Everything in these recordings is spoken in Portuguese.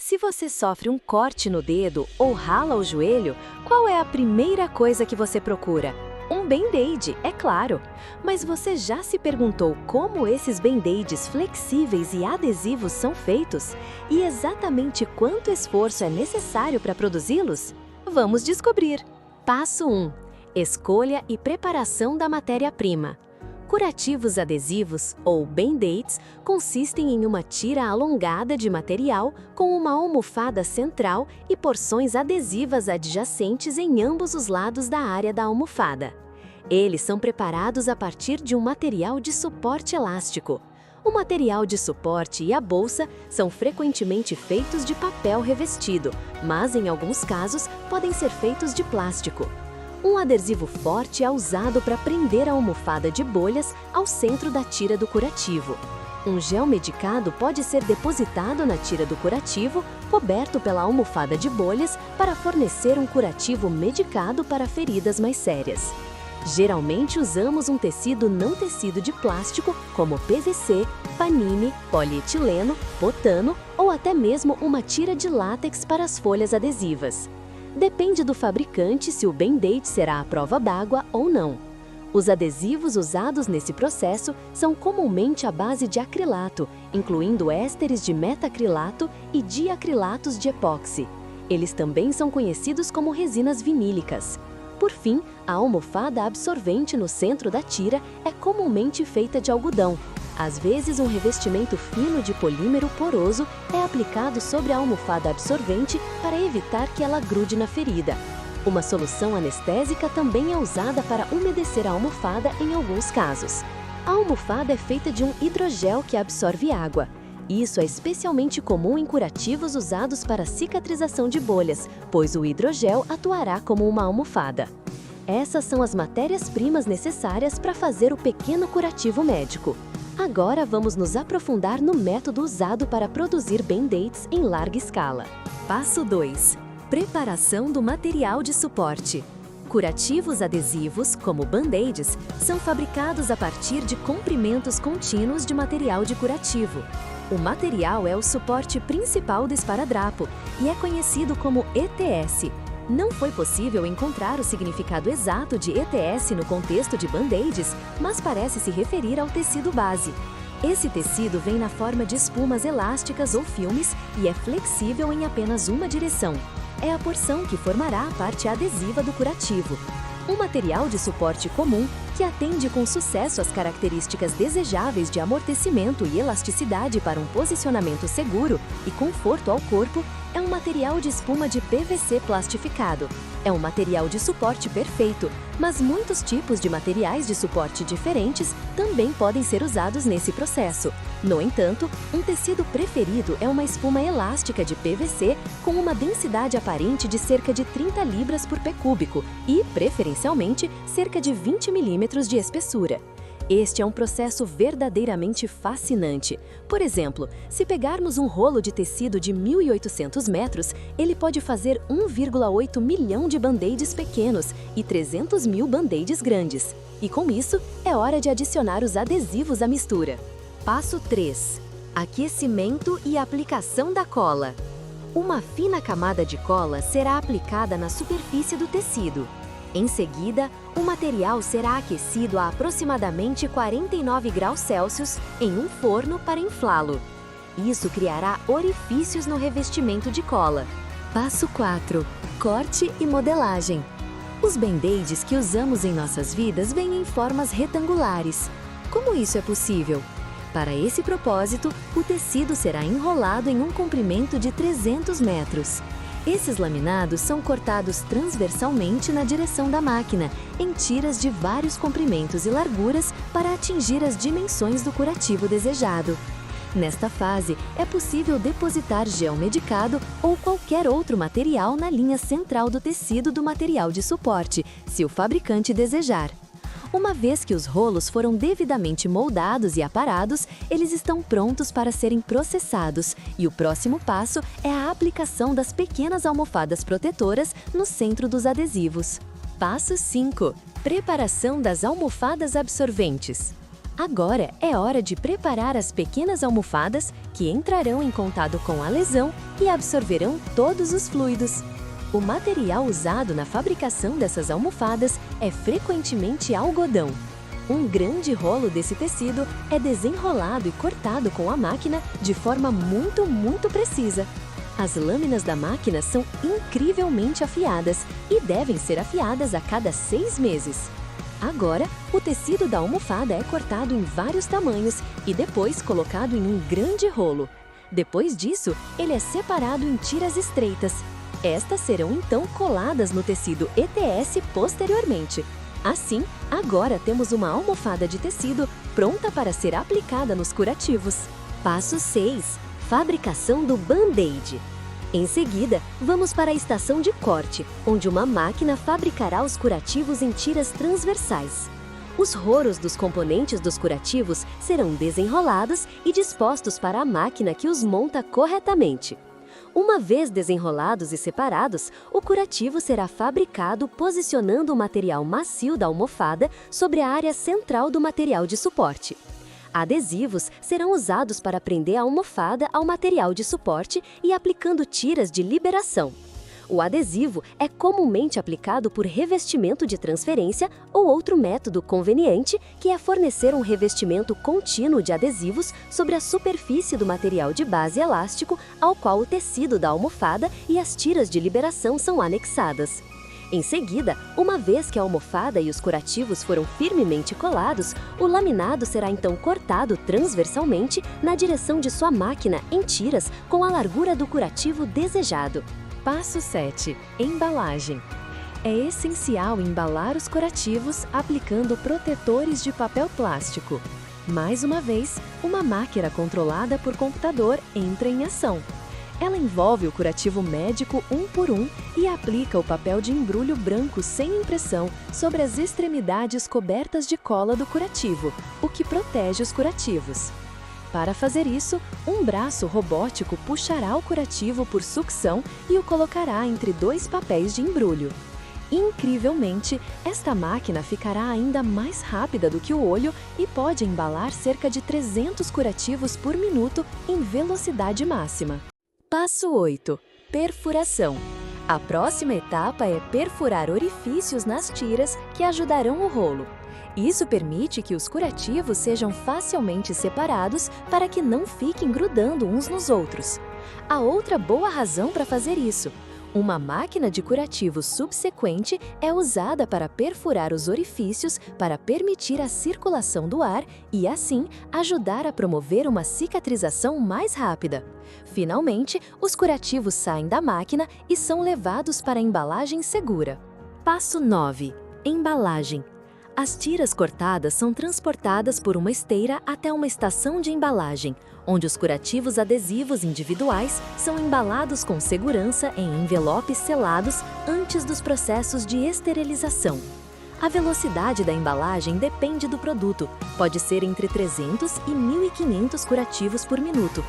Se você sofre um corte no dedo ou rala o joelho, qual é a primeira coisa que você procura? Um band-aid, é claro. Mas você já se perguntou como esses band-aids flexíveis e adesivos são feitos? E exatamente quanto esforço é necessário para produzi-los? Vamos descobrir! Passo 1. Escolha e preparação da matéria-prima. Curativos adesivos, ou band-aids, consistem em uma tira alongada de material com uma almofada central e porções adesivas adjacentes em ambos os lados da área da almofada. Eles são preparados a partir de um material de suporte elástico. O material de suporte e a bolsa são frequentemente feitos de papel revestido, mas em alguns casos podem ser feitos de plástico. Um adesivo forte é usado para prender a almofada de bolhas ao centro da tira do curativo. Um gel medicado pode ser depositado na tira do curativo, coberto pela almofada de bolhas, para fornecer um curativo medicado para feridas mais sérias. Geralmente usamos um tecido não tecido de plástico, como PVC, panini, polietileno, botano ou até mesmo uma tira de látex para as folhas adesivas. Depende do fabricante se o band-aid será à prova d'água ou não. Os adesivos usados nesse processo são comumente à base de acrilato, incluindo ésteres de metacrilato e diacrilatos de epóxi. Eles também são conhecidos como resinas vinílicas. Por fim, a almofada absorvente no centro da tira é comumente feita de algodão. Às vezes, um revestimento fino de polímero poroso é aplicado sobre a almofada absorvente para evitar que ela grude na ferida. Uma solução anestésica também é usada para umedecer a almofada em alguns casos. A almofada é feita de um hidrogel que absorve água. Isso é especialmente comum em curativos usados para cicatrização de bolhas, pois o hidrogel atuará como uma almofada. Essas são as matérias-primas necessárias para fazer o pequeno curativo médico. Agora vamos nos aprofundar no método usado para produzir band-aids em larga escala. Passo 2. Preparação do material de suporte. Curativos adesivos, como band-aids, são fabricados a partir de comprimentos contínuos de material de curativo. O material é o suporte principal do esparadrapo e é conhecido como ETS. Não foi possível encontrar o significado exato de ETS no contexto de band-aids, mas parece se referir ao tecido base. Esse tecido vem na forma de espumas elásticas ou filmes e é flexível em apenas uma direção. É a porção que formará a parte adesiva do curativo. Um material de suporte comum que atende com sucesso às características desejáveis de amortecimento e elasticidade para um posicionamento seguro e conforto ao corpo é um material de espuma de PVC plastificado. É um material de suporte perfeito, mas muitos tipos de materiais de suporte diferentes também podem ser usados nesse processo. No entanto, um tecido preferido é uma espuma elástica de PVC com uma densidade aparente de cerca de 30 libras por pé cúbico e, preferencialmente, cerca de 20 milímetros de espessura. Este é um processo verdadeiramente fascinante. Por exemplo, se pegarmos um rolo de tecido de 1.800 metros, ele pode fazer 1,8 milhão de band-aids pequenos e 300 mil band-aids grandes. E com isso, é hora de adicionar os adesivos à mistura. Passo 3. Aquecimento e aplicação da cola. Uma fina camada de cola será aplicada na superfície do tecido. Em seguida, o material será aquecido a aproximadamente 49 graus Celsius em um forno para inflá-lo. Isso criará orifícios no revestimento de cola. Passo 4. Corte e modelagem. Os band-aids que usamos em nossas vidas vêm em formas retangulares. Como isso é possível? Para esse propósito, o tecido será enrolado em um comprimento de 300 metros. Esses laminados são cortados transversalmente na direção da máquina, em tiras de vários comprimentos e larguras para atingir as dimensões do curativo desejado. Nesta fase, é possível depositar gel medicado ou qualquer outro material na linha central do tecido do material de suporte, se o fabricante desejar. Uma vez que os rolos foram devidamente moldados e aparados, eles estão prontos para serem processados e o próximo passo é a aplicação das pequenas almofadas protetoras no centro dos adesivos. Passo 5. Preparação das almofadas absorventes. Agora é hora de preparar as pequenas almofadas que entrarão em contato com a lesão e absorverão todos os fluidos. O material usado na fabricação dessas almofadas é frequentemente algodão. Um grande rolo desse tecido é desenrolado e cortado com a máquina de forma muito precisa. As lâminas da máquina são incrivelmente afiadas e devem ser afiadas a cada 6 meses. Agora, o tecido da almofada é cortado em vários tamanhos e depois colocado em um grande rolo. Depois disso, ele é separado em tiras estreitas. Estas serão então coladas no tecido ETS posteriormente. Assim, agora temos uma almofada de tecido pronta para ser aplicada nos curativos. Passo 6. Fabricação do band-aid. Em seguida, vamos para a estação de corte, onde uma máquina fabricará os curativos em tiras transversais. Os rolos dos componentes dos curativos serão desenrolados e dispostos para a máquina que os monta corretamente. Uma vez desenrolados e separados, o curativo será fabricado posicionando o material macio da almofada sobre a área central do material de suporte. Adesivos serão usados para prender a almofada ao material de suporte e aplicando tiras de liberação. O adesivo é comumente aplicado por revestimento de transferência ou outro método conveniente, que é fornecer um revestimento contínuo de adesivos sobre a superfície do material de base elástico ao qual o tecido da almofada e as tiras de liberação são anexadas. Em seguida, uma vez que a almofada e os curativos foram firmemente colados, o laminado será então cortado transversalmente na direção de sua máquina em tiras com a largura do curativo desejado. Passo 7. Embalagem. É essencial embalar os curativos aplicando protetores de papel plástico. Mais uma vez, uma máquina controlada por computador entra em ação. Ela envolve o curativo médico um por um e aplica o papel de embrulho branco sem impressão sobre as extremidades cobertas de cola do curativo, o que protege os curativos. Para fazer isso, um braço robótico puxará o curativo por sucção e o colocará entre 2 papéis de embrulho. Incrivelmente, esta máquina ficará ainda mais rápida do que o olho e pode embalar cerca de 300 curativos por minuto em velocidade máxima. Passo 8. Perfuração. A próxima etapa é perfurar orifícios nas tiras que ajudarão o rolo. Isso permite que os curativos sejam facilmente separados para que não fiquem grudando uns nos outros. Há outra boa razão para fazer isso. Uma máquina de curativo subsequente é usada para perfurar os orifícios para permitir a circulação do ar e, assim, ajudar a promover uma cicatrização mais rápida. Finalmente, os curativos saem da máquina e são levados para a embalagem segura. Passo 9. Embalagem. As tiras cortadas são transportadas por uma esteira até uma estação de embalagem, onde os curativos adesivos individuais são embalados com segurança em envelopes selados antes dos processos de esterilização. A velocidade da embalagem depende do produto, pode ser entre 300 e 1.500 curativos por minuto.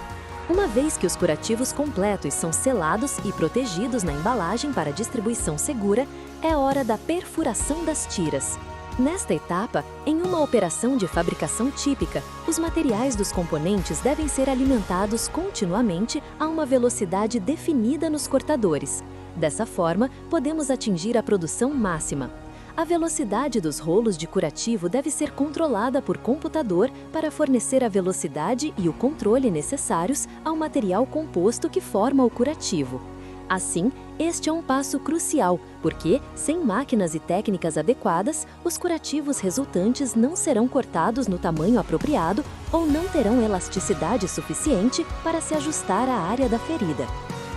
Uma vez que os curativos completos são selados e protegidos na embalagem para distribuição segura, é hora da perfuração das tiras. Nesta etapa, em uma operação de fabricação típica, os materiais dos componentes devem ser alimentados continuamente a uma velocidade definida nos cortadores. Dessa forma, podemos atingir a produção máxima. A velocidade dos rolos de curativo deve ser controlada por computador para fornecer a velocidade e o controle necessários ao material composto que forma o curativo. Assim, este é um passo crucial, porque, sem máquinas e técnicas adequadas, os curativos resultantes não serão cortados no tamanho apropriado ou não terão elasticidade suficiente para se ajustar à área da ferida.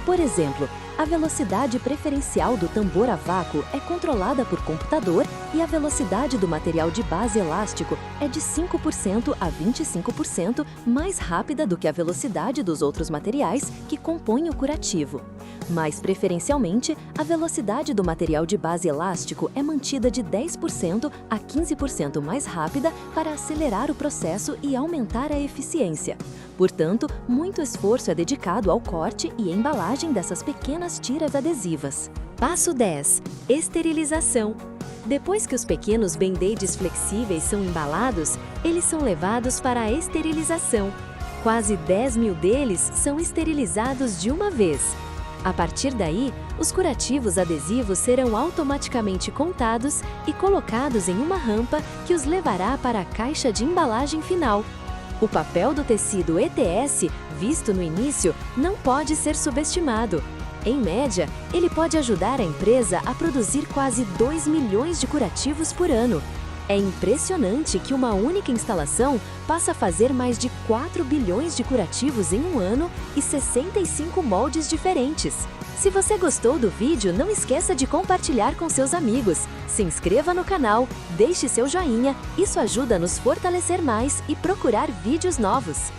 Por exemplo, a velocidade preferencial do tambor a vácuo é controlada por computador e a velocidade do material de base elástico é de 5% a 25% mais rápida do que a velocidade dos outros materiais que compõem o curativo. Mais preferencialmente, a velocidade do material de base elástico é mantida de 10% a 15% mais rápida para acelerar o processo e aumentar a eficiência. Portanto, muito esforço é dedicado ao corte e embalagem dessas pequenas tiras adesivas. Passo 10. Esterilização. Depois que os pequenos band-aids flexíveis são embalados, eles são levados para a esterilização. Quase 10 mil deles são esterilizados de uma vez. A partir daí, os curativos adesivos serão automaticamente contados e colocados em uma rampa que os levará para a caixa de embalagem final. O papel do tecido ETS, visto no início, não pode ser subestimado. Em média, ele pode ajudar a empresa a produzir quase 2 milhões de curativos por ano. É impressionante que uma única instalação passa a fazer mais de 4 bilhões de curativos em um ano e 65 moldes diferentes. Se você gostou do vídeo, não esqueça de compartilhar com seus amigos. Se inscreva no canal, deixe seu joinha, isso ajuda a nos fortalecer mais e procurar vídeos novos.